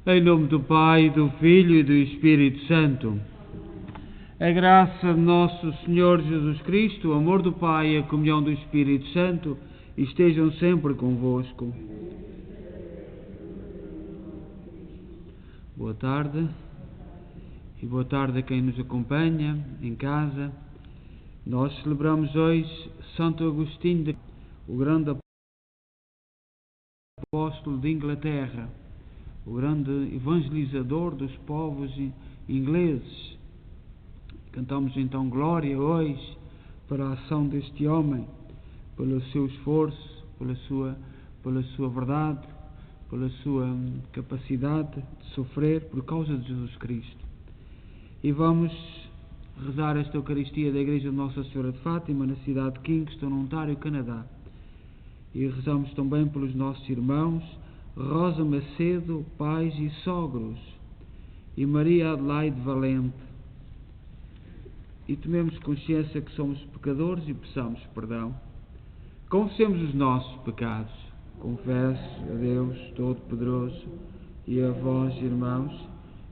Em nome do Pai, do Filho e do Espírito Santo. A graça de nosso Senhor Jesus Cristo, o amor do Pai e a comunhão do Espírito Santo estejam sempre convosco. Boa tarde e boa tarde a quem nos acompanha em casa. Nós celebramos hoje Santo Agostinho, o grande apóstolo de Inglaterra, o grande evangelizador dos povos ingleses. Cantamos então glória hoje para a ação deste homem, pelo seu esforço, pela sua verdade, pela sua capacidade de sofrer por causa de Jesus Cristo. E vamos rezar esta Eucaristia da Igreja de Nossa Senhora de Fátima, na cidade de Kingston, Ontário, Canadá. E rezamos também pelos nossos irmãos Rosa Macedo, pais e sogros, e Maria Adelaide Valente. E tomemos consciência que somos pecadores e peçamos perdão. Confessemos os nossos pecados. Confesso a Deus Todo-Poderoso e a vós, irmãos,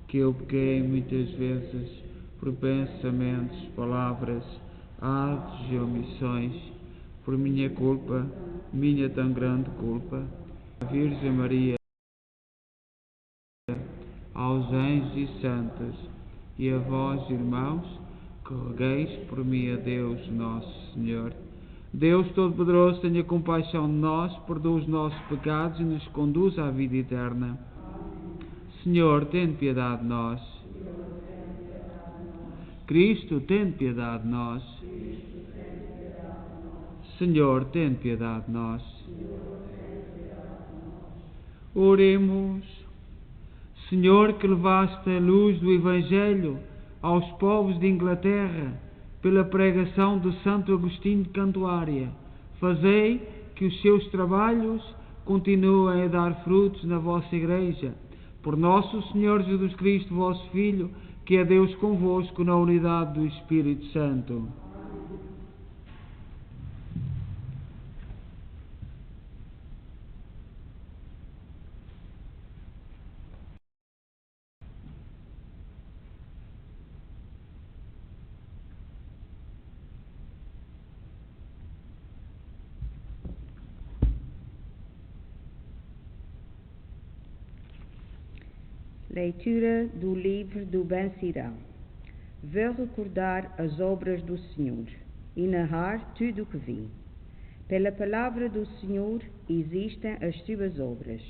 que eu pequei muitas vezes por pensamentos, palavras, atos e omissões, por minha culpa, minha tão grande culpa. A Virgem Maria, aos anjos e santos, e a vós, irmãos, que rogueis por mim a Deus Nosso Senhor. Deus Todo-Poderoso, tenha compaixão de nós, perdoa os nossos pecados e nos conduz à vida eterna. Senhor, tem piedade de nós. Cristo, tem piedade de nós. Senhor, tem piedade de nós. Oremos. Senhor, que levaste a luz do Evangelho aos povos de Inglaterra pela pregação de Santo Agostinho de Cantuária, fazei que os seus trabalhos continuem a dar frutos na vossa Igreja. Por nosso Senhor Jesus Cristo, vosso Filho, que é Deus convosco na unidade do Espírito Santo. Leitura do livro do Ben-Sira. Vou recordar as obras do Senhor e narrar tudo o que vi. Pela palavra do Senhor existem as suas obras.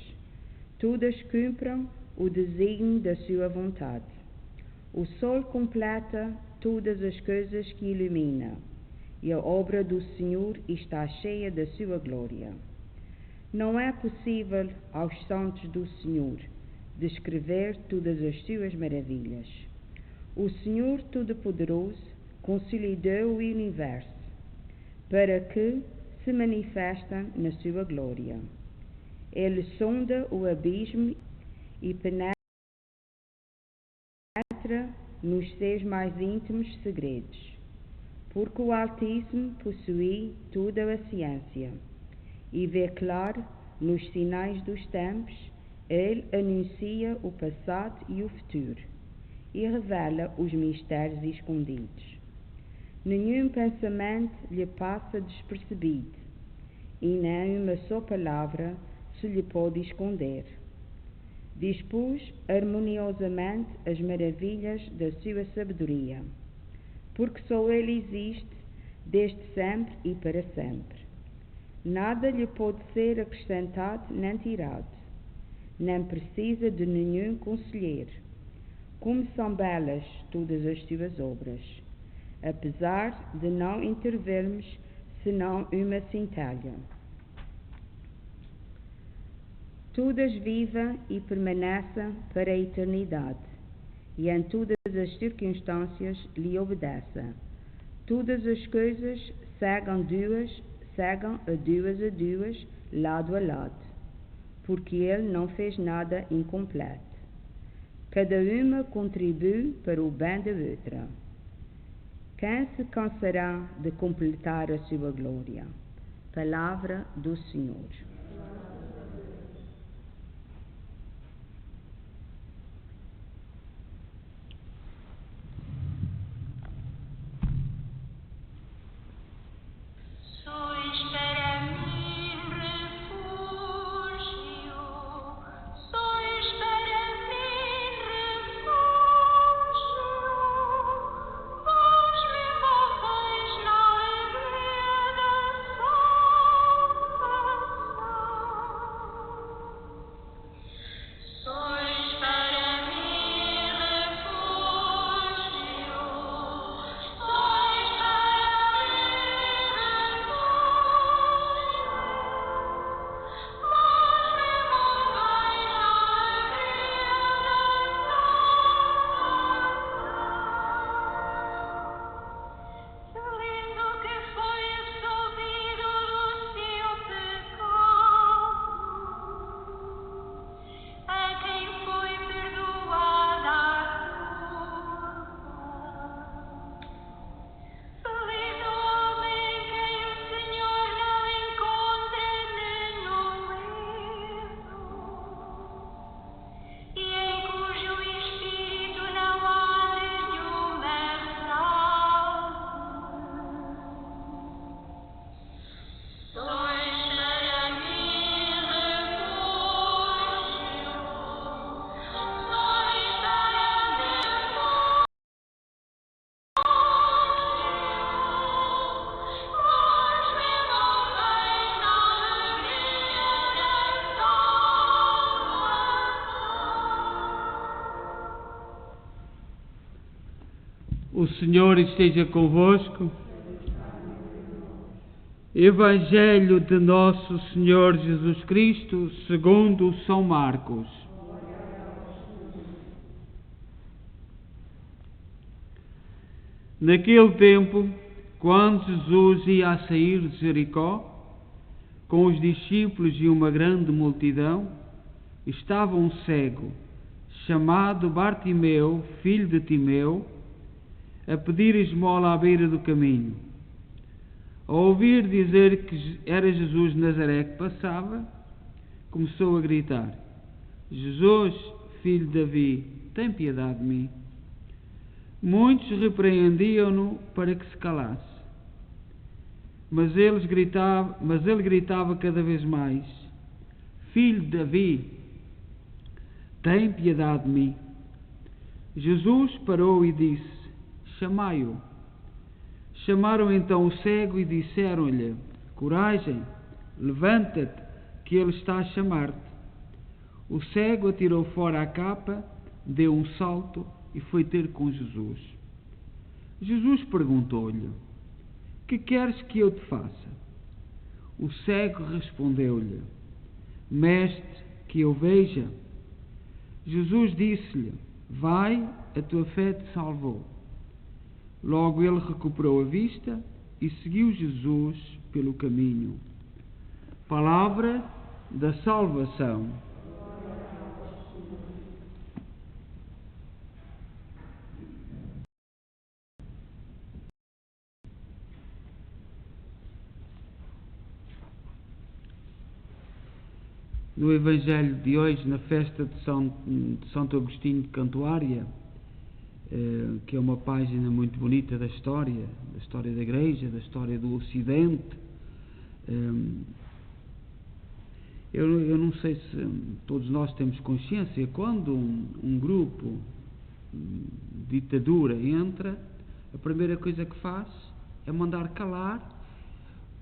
Todas cumprem o desígnio da sua vontade. O sol completa todas as coisas que ilumina, e a obra do Senhor está cheia da sua glória. Não é possível aos santos do Senhor descrever todas as suas maravilhas. O Senhor Todo-Poderoso consolidou o universo para que se manifestem na sua glória. Ele sonda o abismo e penetra nos seus mais íntimos segredos, porque o Altíssimo possui toda a ciência e vê claro nos sinais dos tempos. Ele anuncia o passado e o futuro e revela os mistérios escondidos. Nenhum pensamento lhe passa despercebido e nem uma só palavra se lhe pode esconder. Dispôs harmoniosamente as maravilhas da sua sabedoria, porque só ele existe desde sempre e para sempre. Nada lhe pode ser acrescentado nem tirado. Nem precisa de nenhum conselheiro. Como são belas todas as suas obras, apesar de não intervermos senão uma centelha. Todas vivem e permanecem para a eternidade, e em todas as circunstâncias lhe obedecem. Todas as coisas seguem a duas, lado a lado, porque ele não fez nada incompleto. Cada uma contribui para o bem da outra. Quem se cansará de completar a sua glória? Palavra do Senhor. O Senhor esteja convosco. Evangelho de Nosso Senhor Jesus Cristo, segundo São Marcos. Naquele tempo, quando Jesus ia a sair de Jericó, com os discípulos e uma grande multidão, estava um cego, chamado Bartimeu, filho de Timeu, a pedir esmola à beira do caminho. Ao ouvir dizer que era Jesus de Nazaré que passava, começou a gritar: Jesus, filho de Davi, tem piedade de mim. Muitos repreendiam-no para que se calasse. Mas ele gritava cada vez mais: Filho de Davi, tem piedade de mim. Jesus parou e disse: Chamai-o. Chamaram então o cego e disseram-lhe: Coragem, levanta-te, que ele está a chamar-te. O cego atirou fora a capa, deu um salto e foi ter com Jesus. Jesus perguntou-lhe: Que queres que eu te faça? O cego respondeu-lhe: Mestre, que eu veja. Jesus disse-lhe: Vai, a tua fé te salvou. Logo ele recuperou a vista e seguiu Jesus pelo caminho. Palavra da salvação. No Evangelho de hoje, na festa de Santo Agostinho de Cantuária, que é uma página muito bonita da história da Igreja, da história do Ocidente. Eu não sei se todos nós temos consciência, quando um grupo de ditadura entra, a primeira coisa que faz é mandar calar.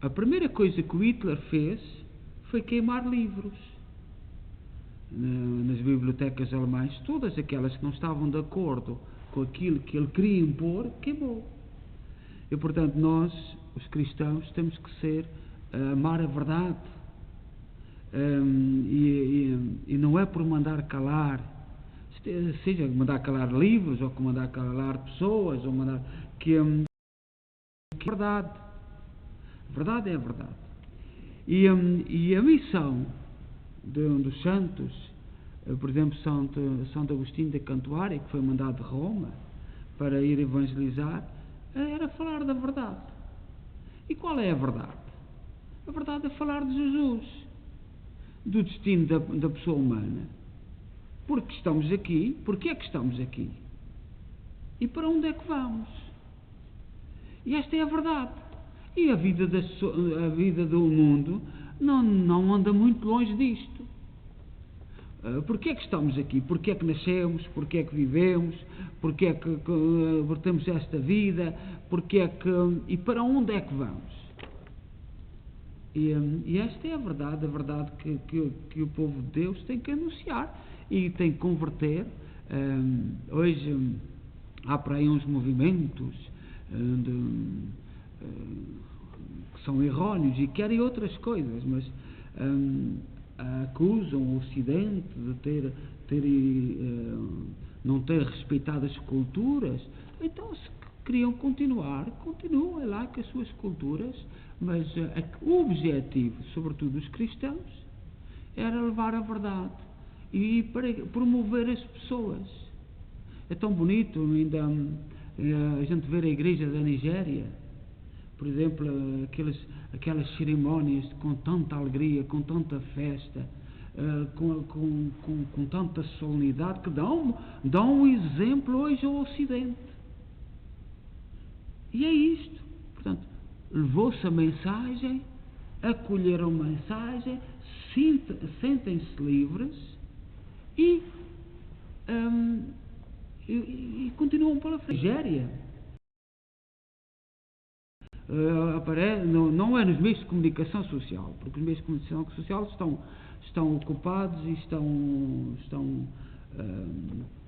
A primeira coisa que o Hitler fez foi queimar livros nas bibliotecas alemãs. Todas aquelas que não estavam de acordo com aquilo que ele queria impor, queimou. E portanto nós, os cristãos, temos que amar a verdade, e não é por mandar calar, seja mandar calar livros, ou mandar calar pessoas, ou mandar que é verdade. A verdade é a verdade. E a missão dos santos, por exemplo, Santo Agostinho de Cantuária, que foi mandado de Roma para ir evangelizar, era falar da verdade. E qual é a verdade? A verdade é falar de Jesus, do destino da pessoa humana. Porque estamos aqui, porque é que estamos aqui? E para onde é que vamos? E esta é a verdade. E a vida do mundo não anda muito longe disto. Porquê é que estamos aqui? Porquê é que nascemos? Porquê é que vivemos? Porquê é que temos esta vida? E para onde é que vamos? E esta é a verdade que o povo de Deus tem que anunciar e tem que converter. Hoje há para aí uns movimentos que são erróneos e querem outras coisas, mas acusam o Ocidente de não ter respeitado as culturas. Então, se queriam continuem lá com as suas culturas, mas o objetivo, sobretudo dos cristãos, era levar a verdade e para promover as pessoas. É tão bonito ainda a gente ver a igreja da Nigéria, por exemplo, aquelas cerimónias com tanta alegria, com tanta festa, com tanta solenidade, que dão um exemplo hoje ao Ocidente. E é isto. Portanto, levou-se a mensagem, acolheram a mensagem, sentem-se livres e continuam pela frente. Nigéria não é nos meios de comunicação social, porque os meios de comunicação social estão ocupados e estão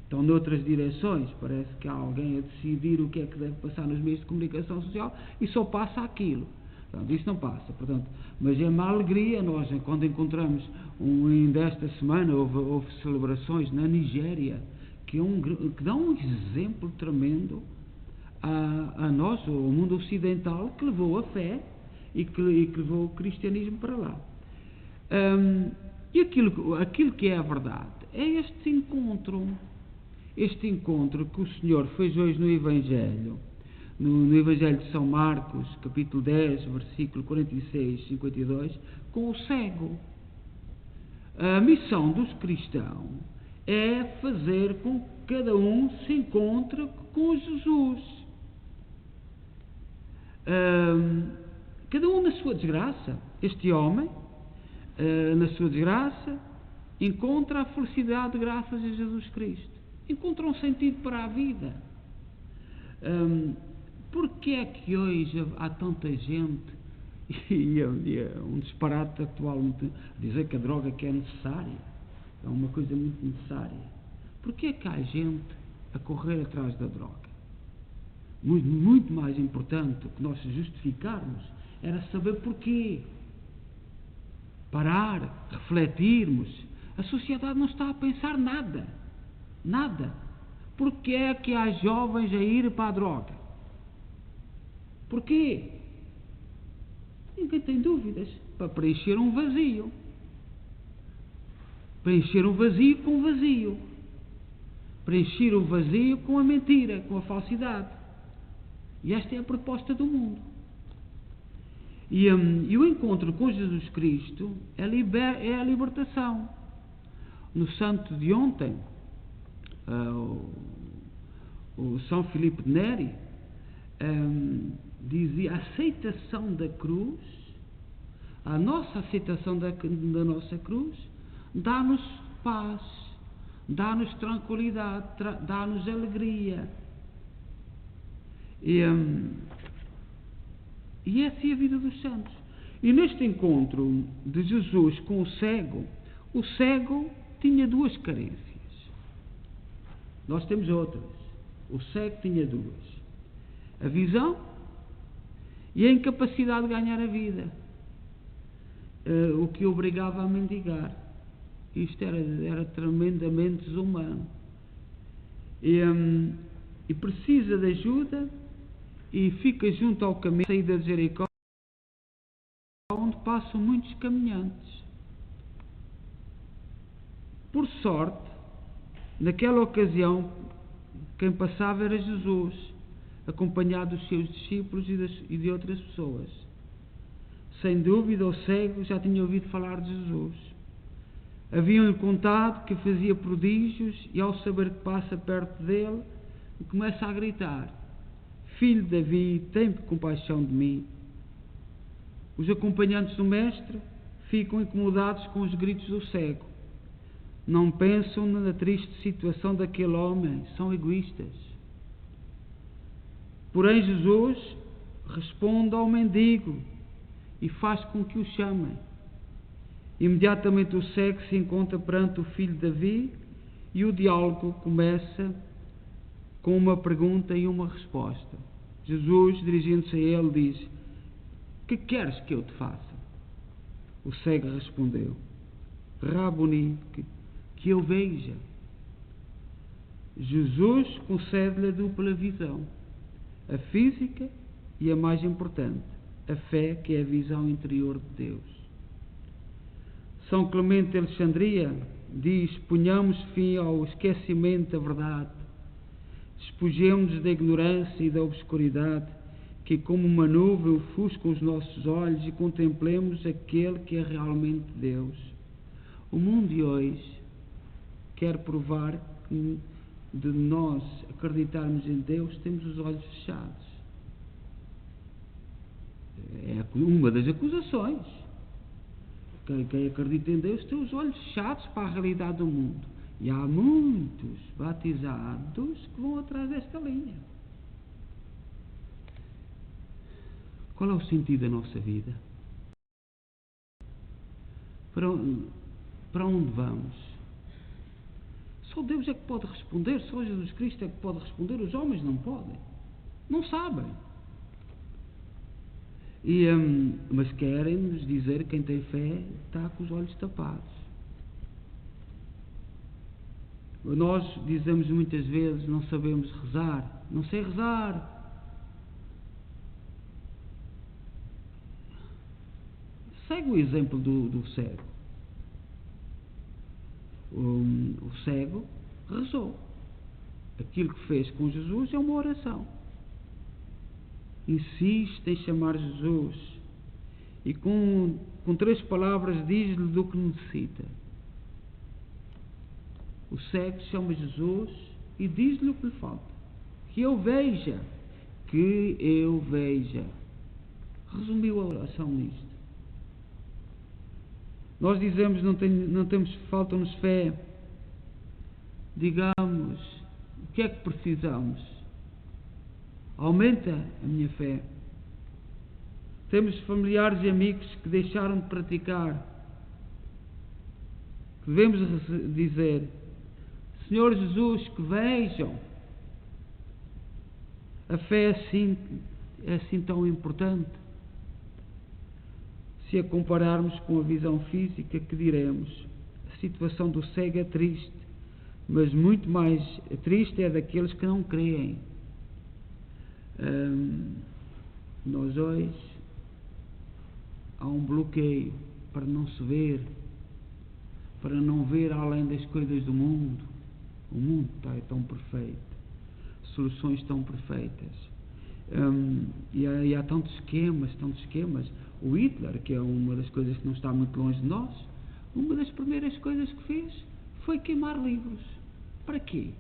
estão noutras direções. Parece que há alguém a decidir o que é que deve passar nos meios de comunicação social e só passa aquilo. Portanto, isso não passa. Portanto, mas é uma alegria nós, quando encontramos, ainda esta semana houve celebrações na Nigéria que dão um exemplo tremendo a nós, ao mundo ocidental, que levou a fé e que levou o cristianismo para lá. E aquilo que é a verdade é este encontro que o Senhor fez hoje no Evangelho, no Evangelho de São Marcos, capítulo 10, versículo 46 e 52, com o cego. A missão dos cristãos é fazer com que cada um se encontre com Jesus. Cada um na sua desgraça. Este homem, na sua desgraça, encontra a felicidade graças a Jesus Cristo. Encontra um sentido para a vida. Porque é que hoje há tanta gente, e é um disparate atual, dizer que a droga que é necessária, é uma coisa muito necessária. Porque é que há gente a correr atrás da droga? Muito mais importante que nós justificarmos era saber porquê. Parar, refletirmos. A sociedade não está a pensar nada. Nada. Porque é que há jovens a ir para a droga? Porquê? Ninguém tem dúvidas. Para preencher um vazio. Preencher um vazio com vazio. Preencher o vazio com a mentira, com a falsidade. E esta é a proposta do mundo. E o encontro com Jesus Cristo é a libertação. No santo de ontem, o São Filipe de Neri dizia: a aceitação da cruz, a nossa aceitação da nossa cruz, dá-nos paz, dá-nos tranquilidade, dá-nos alegria. E essa é a vida dos santos. E neste encontro de Jesus com o cego tinha duas carências. Nós temos outras. O cego tinha duas: a visão e a incapacidade de ganhar a vida, o que o obrigava a mendigar. Isto era tremendamente desumano. E precisa de ajuda e fica junto ao caminho da saída de Jericó, onde passam muitos caminhantes. Por sorte, naquela ocasião, quem passava era Jesus, acompanhado dos seus discípulos e de outras pessoas. Sem dúvida, o cego já tinha ouvido falar de Jesus. Haviam-lhe contado que fazia prodígios e, ao saber que passa perto dele, começa a gritar: Filho de Davi, tem compaixão de mim. Os acompanhantes do mestre ficam incomodados com os gritos do cego. Não pensam na triste situação daquele homem, são egoístas. Porém, Jesus responde ao mendigo e faz com que o chamem. Imediatamente o cego se encontra perante o filho de Davi e o diálogo começa com uma pergunta e uma resposta. Jesus, dirigindo-se a ele, diz: que queres que eu te faça? O cego respondeu: Rabuni, que eu veja. Jesus concede-lhe a dupla visão, a física e a mais importante, a fé, que é a visão interior de Deus. São Clemente de Alexandria diz: ponhamos fim ao esquecimento da verdade, despojemo-nos da ignorância e da obscuridade, que como uma nuvem ofusca os nossos olhos, e contemplemos aquele que é realmente Deus. O mundo de hoje quer provar que de nós acreditarmos em Deus temos os olhos fechados. É uma das acusações. Quem acredita em Deus tem os olhos fechados para a realidade do mundo. E há muitos batizados que vão atrás desta linha. Qual é o sentido da nossa vida? Para onde vamos? Só Deus é que pode responder, só Jesus Cristo é que pode responder, os homens não podem, não sabem. Mas querem-nos dizer que quem tem fé está com os olhos tapados. Nós dizemos muitas vezes, não sabemos rezar, não sei rezar. Segue o exemplo do cego. O cego rezou. Aquilo que fez com Jesus é uma oração. Insiste em chamar Jesus e com 3 palavras diz-lhe do que necessita. O cego chama Jesus e diz-lhe o que lhe falta. Que eu veja. Que eu veja. Resumiu a oração nisto. Nós dizemos, não temos, falta-nos fé. Digamos, o que é que precisamos? Aumenta a minha fé. Temos familiares e amigos que deixaram de praticar. Devemos dizer, Senhor Jesus, que vejam. A fé é assim tão importante. Se a compararmos com a visão física, que diremos? A situação do cego é triste, mas muito mais triste é daqueles que não creem. Nós hoje há um bloqueio para não se ver, para não ver além das coisas do mundo. O mundo está tão perfeito, soluções tão perfeitas, e há tantos esquemas. O Hitler, que é uma das coisas que não está muito longe de nós, uma das primeiras coisas que fez foi queimar livros. Para quê?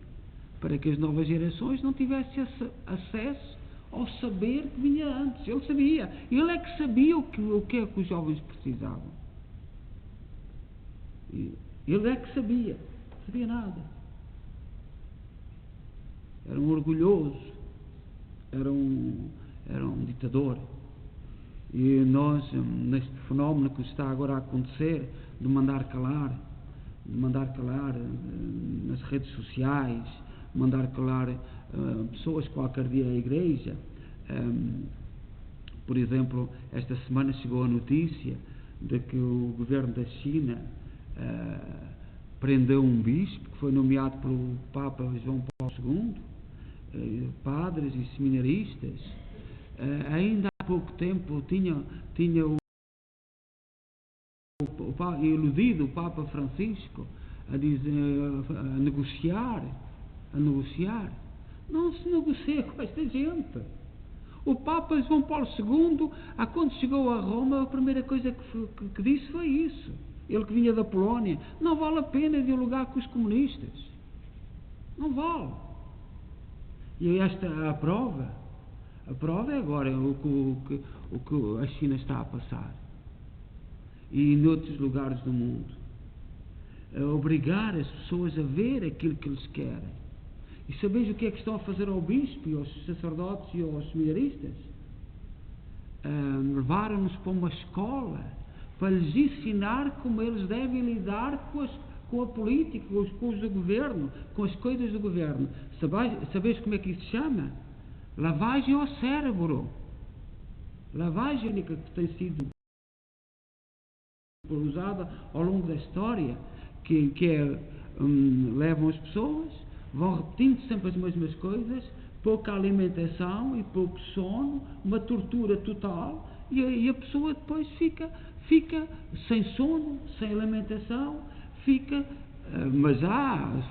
Para que as novas gerações não tivessem acesso ao saber que vinha antes. Ele sabia. Ele é que sabia o que é que os jovens precisavam. Ele é que sabia. Não sabia nada. Era um orgulhoso. Era um ditador. E nós, neste fenómeno que está agora a acontecer, de mandar calar nas redes sociais, mandar calar pessoas que qualquer dia à igreja. Por exemplo, esta semana chegou a notícia de que o governo da China prendeu um bispo que foi nomeado pelo Papa João Paulo II, padres e seminaristas. Ainda há pouco tempo tinha iludido o Papa Francisco a negociar. Não se negocia com esta gente. O Papa João Paulo II, quando chegou a Roma, a primeira coisa que disse foi isso. Ele que vinha da Polónia: não vale a pena dialogar com os comunistas. Não vale. E a prova é agora o que a China está a passar. E noutros lugares do mundo. A obrigar as pessoas a ver aquilo que eles querem. E sabeis o que é que estão a fazer ao bispo e aos sacerdotes e aos seminaristas? Levaram-nos para uma escola para lhes ensinar como eles devem lidar com a política, com as coisas do governo, com as coisas do governo. Sabeis como é que isso se chama? Lavagem ao cérebro. Lavagem única que tem sido usada ao longo da história, levam as pessoas, vão repetindo sempre as mesmas coisas, pouca alimentação e pouco sono, uma tortura total, e a pessoa depois fica sem sono, sem alimentação, mas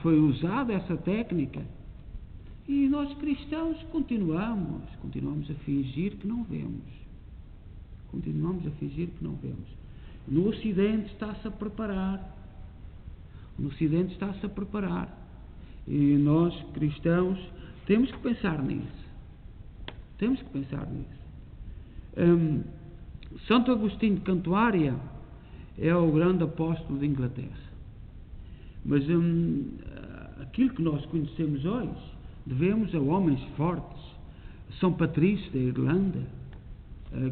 foi usada essa técnica. E nós cristãos continuamos a fingir que não vemos. No Ocidente está-se a preparar. E nós, cristãos, temos que pensar nisso. Santo Agostinho de Cantuária é o grande apóstolo de Inglaterra. Mas aquilo que nós conhecemos hoje devemos a homens fortes. São Patrício da Irlanda,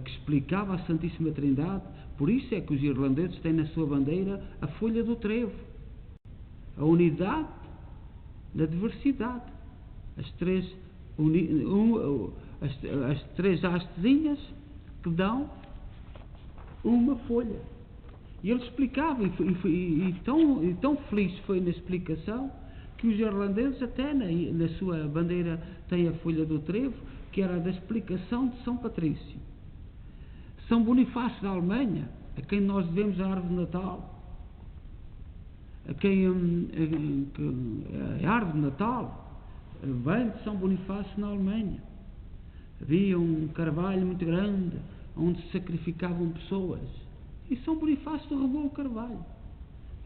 que explicava a Santíssima Trindade. Por isso é que os irlandeses têm na sua bandeira a folha do trevo. A unidade da diversidade. As três hastezinhas que dão uma folha. E ele explicava, e tão feliz foi na explicação, que os irlandeses até na sua bandeira têm a folha do trevo, que era da explicação de São Patrício. São Bonifácio da Alemanha, a quem nós devemos a árvore de Natal, a quem a árvore de Natal vem de São Bonifácio na Alemanha. Havia um carvalho muito grande onde se sacrificavam pessoas, e São Bonifácio derrubou o carvalho,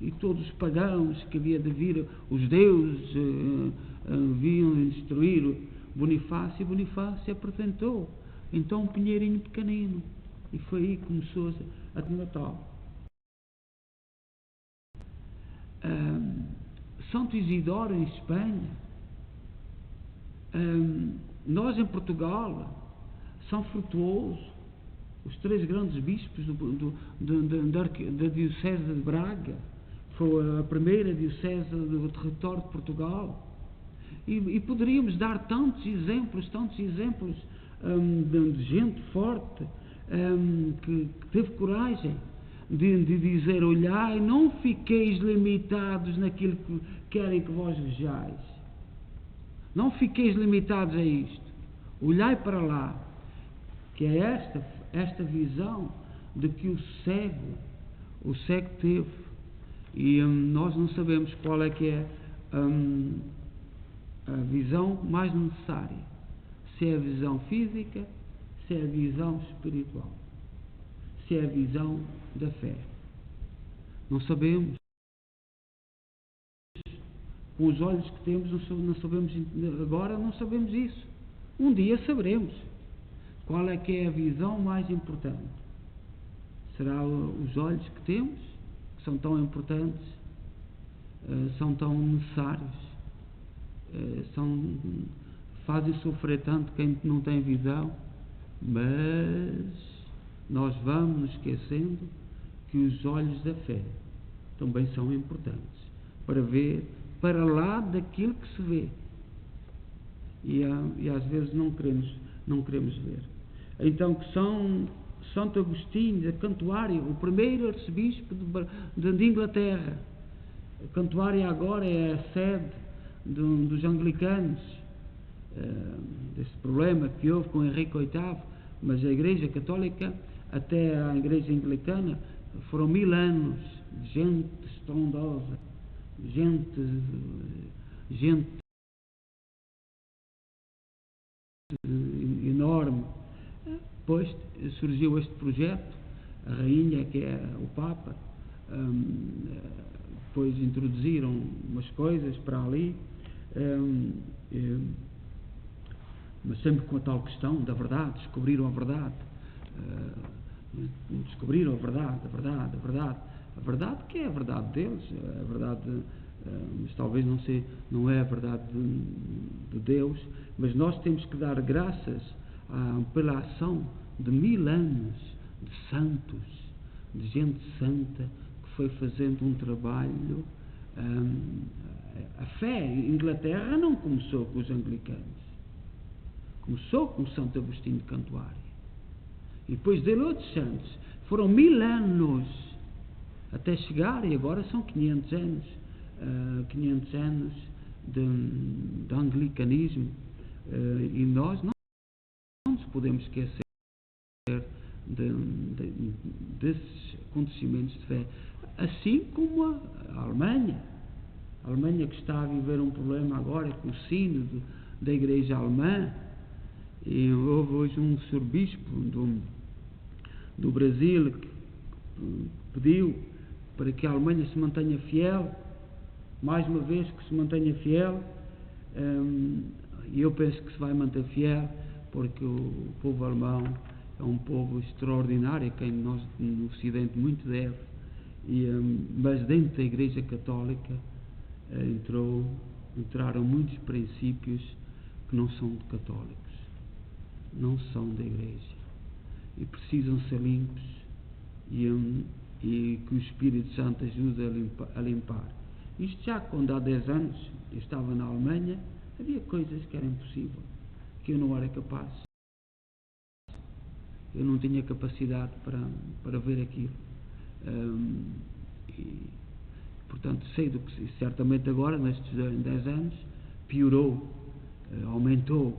e todos os pagãos que havia de vir, os deuses vinham destruir Bonifácio, e Bonifácio apresentou então um pinheirinho pequenino, e foi aí que começou a Natal. Santo Isidoro em Espanha, nós em Portugal, São Frutuoso, os três grandes bispos da Diocese de Braga, foi a primeira diocese do território de Portugal, e poderíamos dar tantos exemplos de gente forte que teve coragem de dizer: olhai, não fiqueis limitados naquilo que querem que vós vejais, não fiqueis limitados a isto, olhai para lá, que é esta visão de que o cego teve, e nós não sabemos qual é que é a visão mais necessária, se é a visão física, se é a visão espiritual, se é a visão da fé. Não sabemos. Com os olhos que temos, não sabemos agora, não sabemos isso. Um dia saberemos qual é que é a visão mais importante. Será os olhos que temos, que são tão importantes, são tão necessários, fazem sofrer tanto quem não tem visão, mas nós vamos nos esquecendo que os olhos da fé também são importantes para ver para lá daquilo que se vê, e às vezes não queremos ver. Então, que Santo Agostinho de Cantuária, o primeiro arcebispo de Inglaterra. A Cantuária agora é a sede dos anglicanos, desse problema que houve com Henrique VIII, mas a Igreja Católica até a Igreja Anglicana foram 1000 anos de gente estrondosa, gente enorme. Depois surgiu este projeto, a rainha, que é o Papa, depois introduziram umas coisas para ali, mas sempre com a tal questão da verdade, descobriram a verdade, a verdade que é a verdade deles, a verdade, mas talvez não é a verdade de Deus, mas nós temos que dar graças pela ação de 1000 anos de santos, de gente santa que foi fazendo um trabalho. A fé em Inglaterra não começou com os anglicanos, começou com Santo Agostinho de Cantuária, e depois dele outros santos. Foram 1000 anos até chegar, e agora são 500 anos de anglicanismo, e nós não nos podemos esquecer desses acontecimentos de fé, assim como a Alemanha que está a viver um problema agora com o sínodo da Igreja Alemã. E houve hoje um senhor bispo do Brasil que pediu para que a Alemanha se mantenha fiel, mais uma vez que se mantenha fiel, e eu penso que se vai manter fiel, porque o povo alemão é um povo extraordinário, a quem nós no Ocidente muito deve, mas dentro da Igreja Católica entraram muitos princípios que não são de católicos, não são da Igreja, e precisam ser limpos, e que o Espírito Santo ajude a limpar. Isto já quando há 10 anos eu estava na Alemanha, havia coisas que eram impossíveis, que eu não era capaz. Eu não tinha capacidade para ver aquilo. E, portanto, sei do que certamente agora, nestes 10 anos, piorou, aumentou,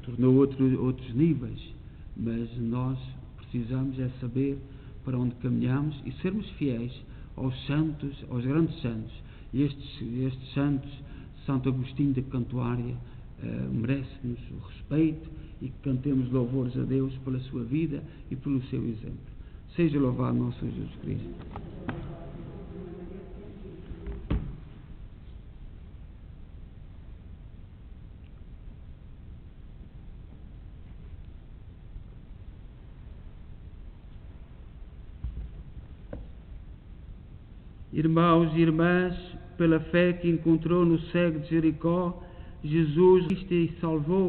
tornou outros níveis, mas nós precisamos é saber para onde caminhamos e sermos fiéis aos santos, aos grandes santos. E estes santos, Santo Agostinho da Cantuária, merece-nos o respeito e que cantemos louvores a Deus pela sua vida e pelo seu exemplo. Seja louvado nosso Senhor Jesus Cristo. Irmãos e irmãs, pela fé que encontrou no cego de Jericó, Jesus e salvou.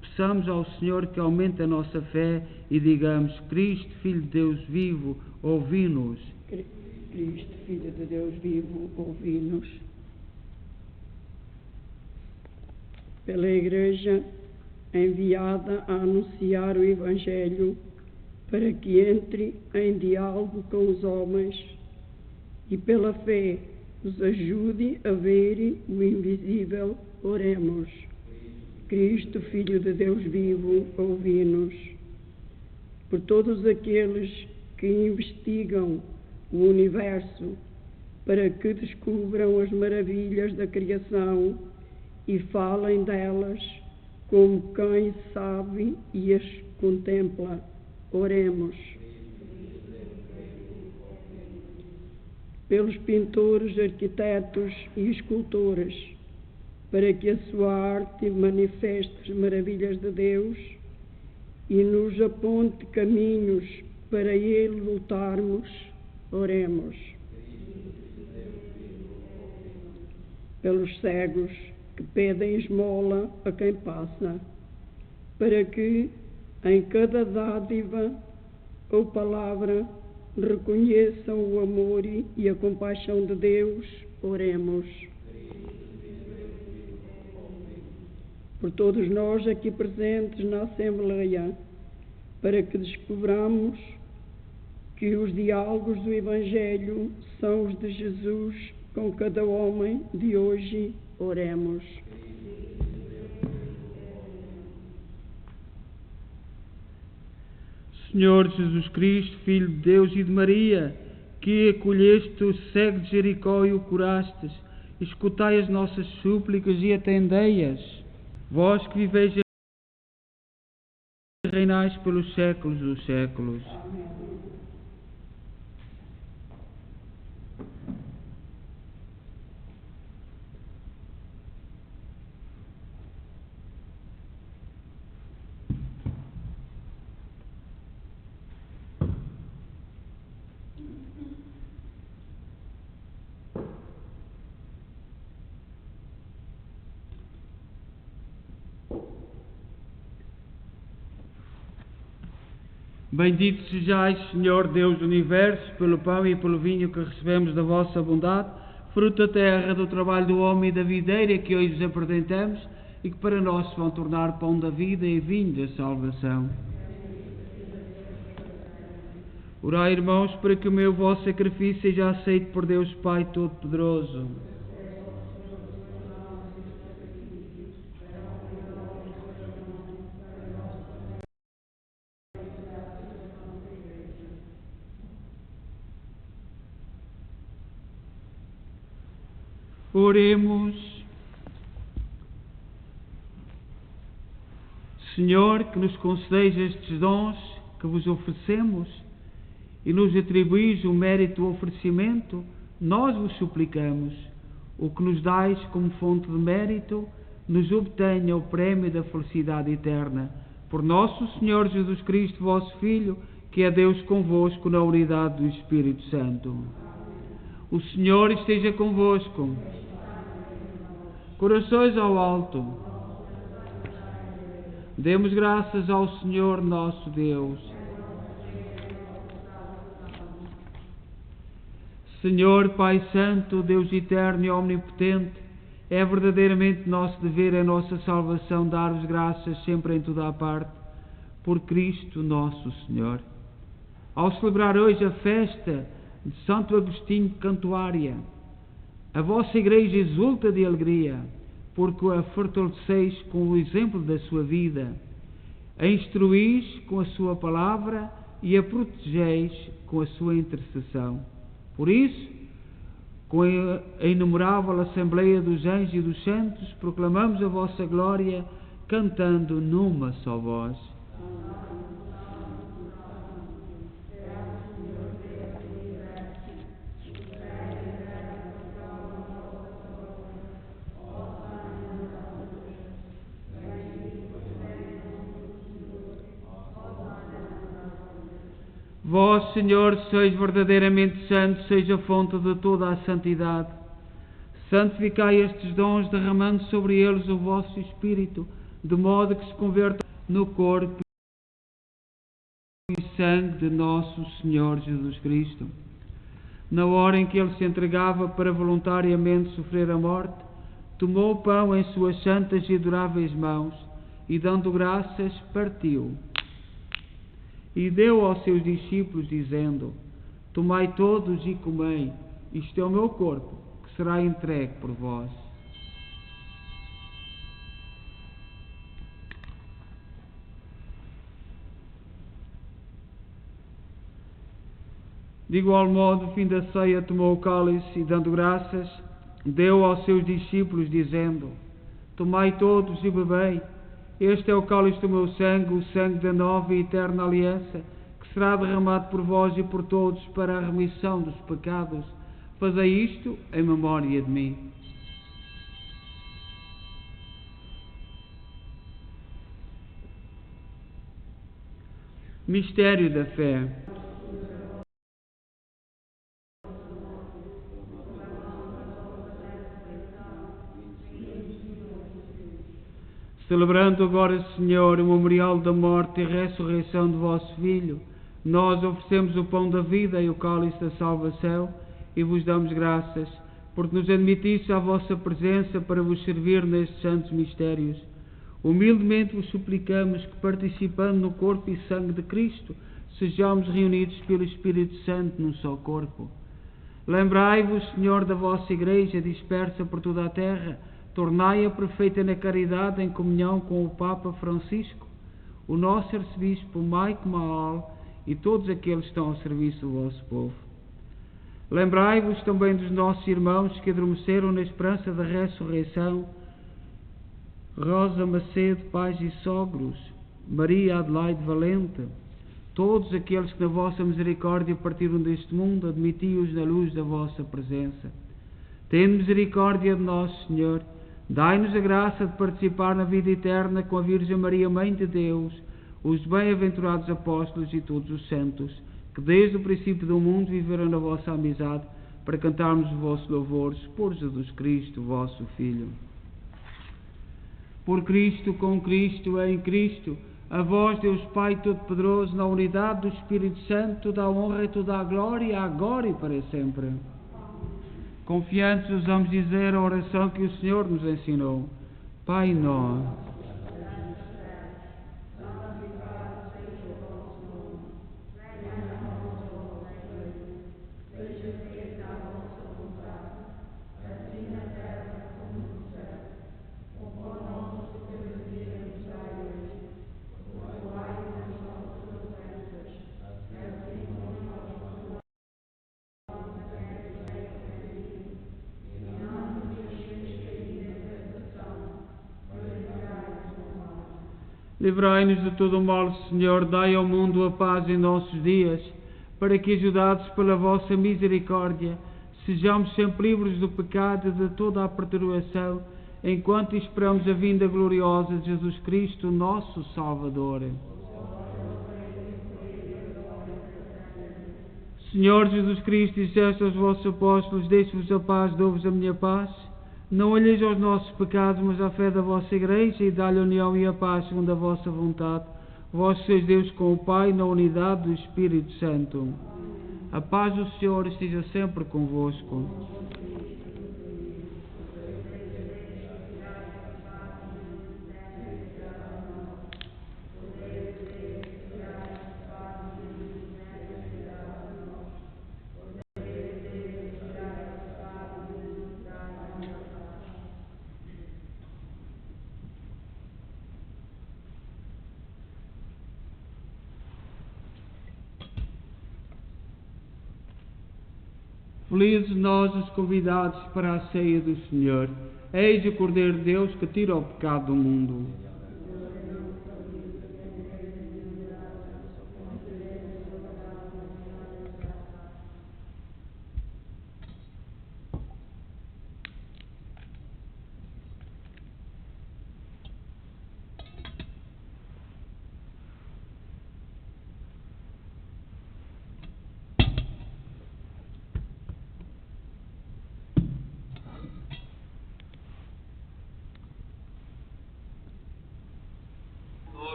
Peçamos ao Senhor que aumente a nossa fé e digamos: Cristo, Filho de Deus vivo, ouvi-nos. Cristo, Filho de Deus vivo, ouvi-nos. Pela Igreja enviada a anunciar o Evangelho, para que entre em diálogo com os homens e pela fé nos ajude a ver o invisível, oremos. Cristo, Filho de Deus vivo, ouvi-nos. Por todos aqueles que investigam o universo para que descubram as maravilhas da criação e falem delas como quem sabe e as contempla, oremos. Pelos pintores, arquitetos e escultores, para que a sua arte manifeste as maravilhas de Deus e nos aponte caminhos para Ele lutarmos, oremos. Pelos cegos que pedem esmola a quem passa, para que em cada dádiva ou palavra reconheçam o amor e a compaixão de Deus, oremos. Por todos nós aqui presentes na Assembleia, para que descobramos que os diálogos do Evangelho são os de Jesus com cada homem de hoje, oremos. Senhor Jesus Cristo, Filho de Deus e de Maria, que acolheste o cego de Jericó e o curastes, escutai as nossas súplicas e atendei-as. Vós que viveis e reinais pelos séculos dos séculos. Bendito sejais, Senhor Deus do Universo, pelo pão e pelo vinho que recebemos da vossa bondade, fruto da terra, do trabalho do homem e da videira que hoje vos apresentamos e que para nós se vão tornar pão da vida e vinho da salvação. Orai, irmãos, para que o meu vosso sacrifício seja aceito por Deus Pai Todo-Poderoso. Oremos. Senhor, que nos concedeis estes dons que vos oferecemos e nos atribuís o mérito do oferecimento, nós vos suplicamos, o que nos dais como fonte de mérito, nos obtenha o prémio da felicidade eterna. Por nosso Senhor Jesus Cristo, vosso Filho, que é Deus convosco na unidade do Espírito Santo. O Senhor esteja convosco. Corações ao alto. Demos graças ao Senhor nosso Deus. Senhor, Pai Santo, Deus eterno e omnipotente, é verdadeiramente nosso dever, é nossa salvação, dar-vos graças sempre em toda a parte, por Cristo nosso Senhor. Ao celebrar hoje a festa de Santo Agostinho de Cantuária, a vossa Igreja exulta de alegria, porque a fortaleceis com o exemplo da sua vida, a instruís com a sua palavra e a protegeis com a sua intercessão. Por isso, com a inumerável Assembleia dos Anjos e dos Santos, proclamamos a vossa glória, cantando numa só voz. Vós, Senhor, sois verdadeiramente santo, seja a fonte de toda a santidade. Santificai estes dons, derramando sobre eles o vosso Espírito, de modo que se convertam no corpo e sangue de nosso Senhor Jesus Cristo. Na hora em que ele se entregava para voluntariamente sofrer a morte, tomou o pão em suas santas e adoráveis mãos e, dando graças, partiu. E deu aos seus discípulos, dizendo: Tomai todos e comei, isto é o meu corpo, que será entregue por vós. De igual modo, no fim da ceia, tomou o cálice e, dando graças, deu aos seus discípulos, dizendo: Tomai todos e bebei, este é o cálice do meu sangue, o sangue da nova e eterna aliança, que será derramado por vós e por todos para a remissão dos pecados. Fazei isto em memória de mim. Mistério da fé. Celebrando agora, Senhor, o memorial da morte e ressurreição de vosso Filho, nós oferecemos o pão da vida e o cálice da salvação e vos damos graças, porque nos admitiste à vossa presença para vos servir nestes santos mistérios. Humildemente vos suplicamos que, participando no corpo e sangue de Cristo, sejamos reunidos pelo Espírito Santo num só corpo. Lembrai-vos, Senhor, da vossa Igreja dispersa por toda a terra, tornai-a perfeita na caridade em comunhão com o Papa Francisco, o nosso arcebispo Mike Maal e todos aqueles que estão ao serviço do vosso povo. Lembrai-vos também dos nossos irmãos que adormeceram na esperança da ressurreição: Rosa Macedo, pais e sogros, Maria Adelaide Valente, todos aqueles que na vossa misericórdia partiram deste mundo, admiti-os na luz da vossa presença. Tende misericórdia de nós, Senhor. Dai-nos a graça de participar na vida eterna com a Virgem Maria, Mãe de Deus, os bem-aventurados apóstolos e todos os santos, que desde o princípio do mundo viveram na vossa amizade, para cantarmos os vossos louvores por Jesus Cristo, vosso Filho. Por Cristo, com Cristo, em Cristo, a vós, Deus Pai Todo-Poderoso, na unidade do Espírito Santo, toda a honra e toda a glória, agora e para sempre. Confiantes, ousamos dizer a oração que o Senhor nos ensinou. Pai nosso. Livrai-nos de todo o mal, Senhor, dai ao mundo a paz em nossos dias, para que, ajudados pela vossa misericórdia, sejamos sempre livres do pecado e de toda a perturbação, enquanto esperamos a vinda gloriosa de Jesus Cristo, nosso Salvador. Senhor Jesus Cristo, disseste aos vossos apóstolos: deixo-vos a paz, dou-vos a minha paz. Não olheis aos nossos pecados, mas à fé da vossa Igreja, e dá-lhe a união e a paz segundo a vossa vontade. Vós sois Deus com o Pai, na unidade do Espírito Santo. A paz do Senhor esteja sempre convosco. Felizes nós os convidados para a ceia do Senhor. Eis o Cordeiro de Deus que tira o pecado do mundo.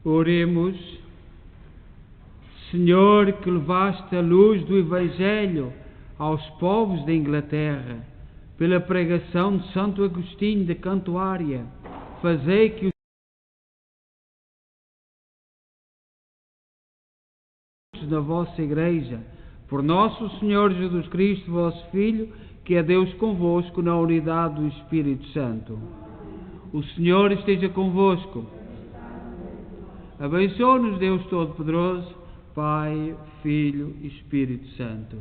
Oremos. Senhor, que levaste a luz do Evangelho aos povos da Inglaterra, pela pregação de Santo Agostinho de Cantuária, fazei que os na vossa Igreja, por nosso Senhor Jesus Cristo, vosso Filho, que é Deus convosco na unidade do Espírito Santo. O Senhor esteja convosco. Abençoe-nos Deus Todo-Poderoso, Pai, Filho e Espírito Santo.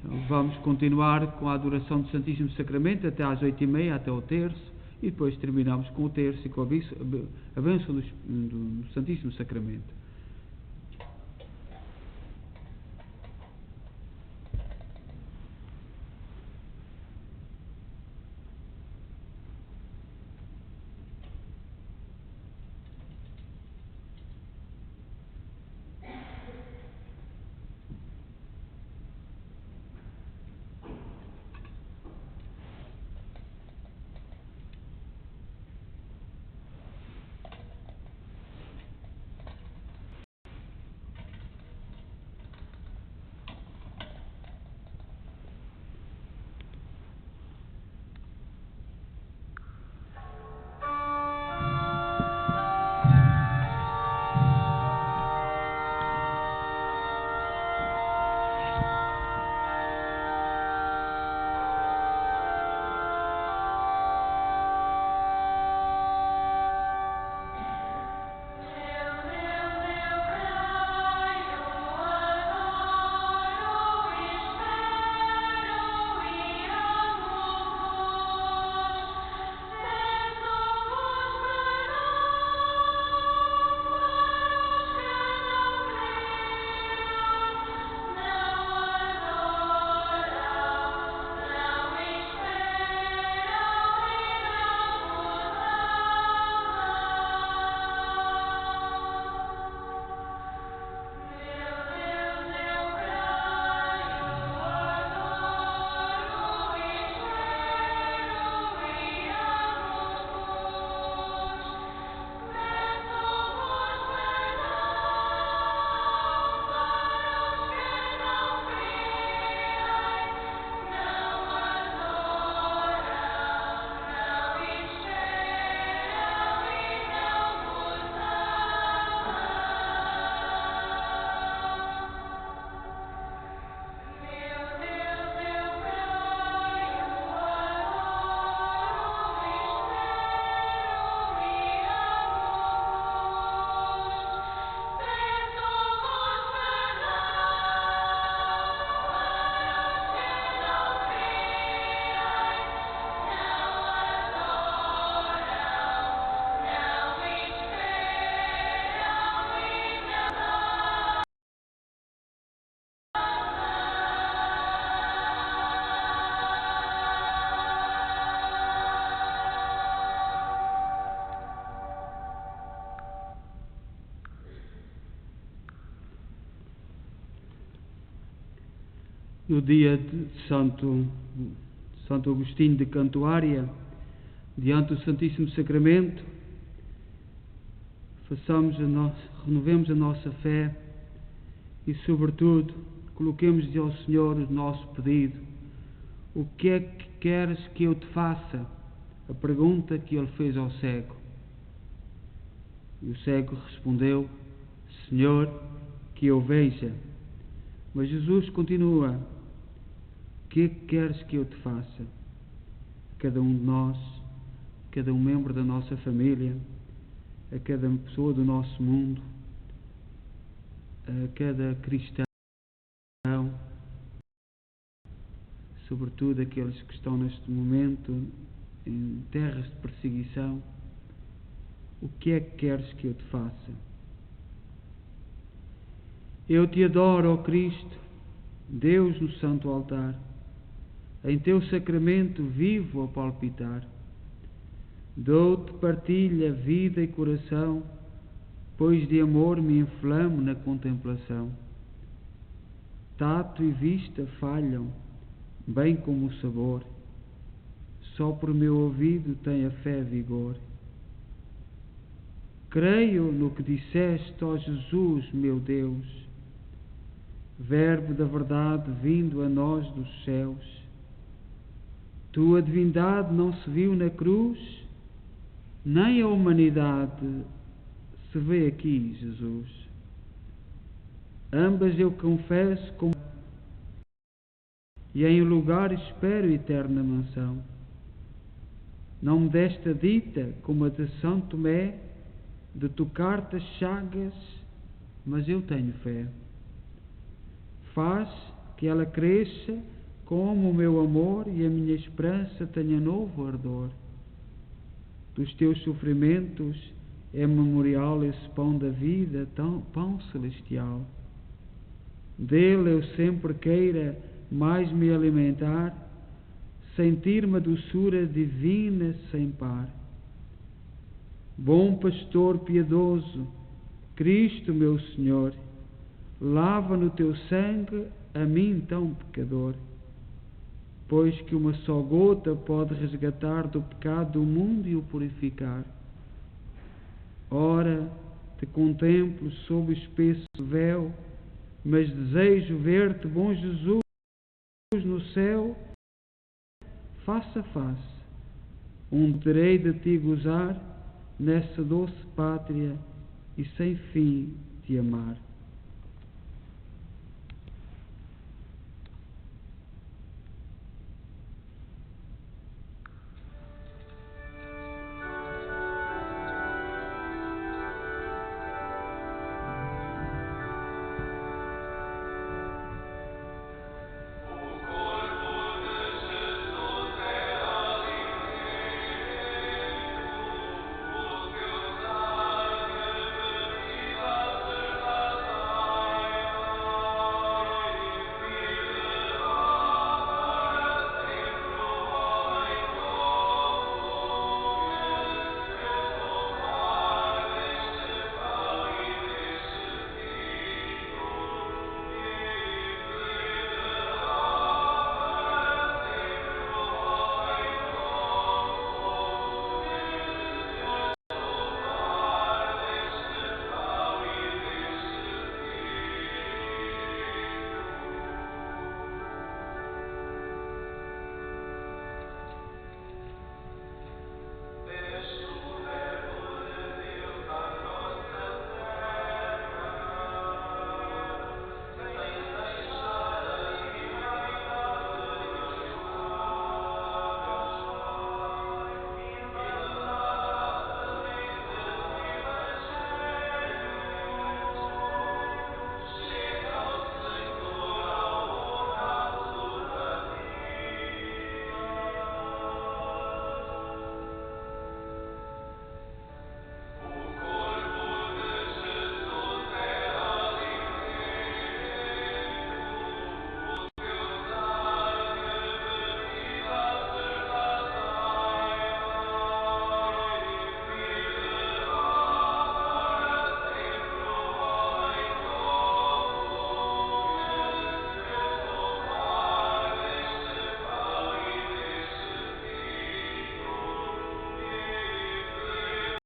Então, vamos continuar com a adoração do Santíssimo Sacramento até às 8h30, até o terço, e depois terminamos com o terço e com a bênção do Santíssimo Sacramento. no dia de Santo Agostinho de Cantuária, diante do Santíssimo Sacramento, renovemos a nossa fé e, sobretudo, coloquemos diante ao Senhor o nosso pedido. O que é que queres que eu te faça? A pergunta que ele fez ao cego. E o cego respondeu: Senhor, que eu veja. Mas Jesus continua: o que é que queres que eu te faça? Cada um de nós, cada um membro da nossa família, a cada pessoa do nosso mundo, a cada cristão, sobretudo aqueles que estão neste momento em terras de perseguição. O que é que queres que eu te faça? Eu te adoro, ó Cristo, Deus no santo altar. Em teu sacramento vivo a palpitar. Dou-te partilha, vida e coração, pois de amor me inflamo na contemplação. Tato e vista falham, bem como o sabor. Só por meu ouvido tem a fé vigor. Creio no que disseste, ó Jesus, meu Deus, Verbo da verdade vindo a nós dos céus. Tua divindade não se viu na cruz, nem a humanidade se vê aqui, Jesus. Ambas eu confesso como e em lugar espero eterna mansão. Não me deste a dita como a de São Tomé, de tocar-te as chagas, mas eu tenho fé. Faz que ela cresça como o meu amor e a minha esperança tenha novo ardor. Dos teus sofrimentos é memorial esse pão da vida, pão celestial. Dele eu sempre queira mais me alimentar, sentir-me a doçura divina sem par. Bom pastor piedoso, Cristo meu Senhor, lava no teu sangue a mim tão pecador, pois que uma só gota pode resgatar do pecado do mundo e o purificar. Ora, te contemplo sob o espesso véu, mas desejo ver-te, bom Jesus, no céu, face a face, onde terei de ti gozar, nessa doce pátria e sem fim te amar.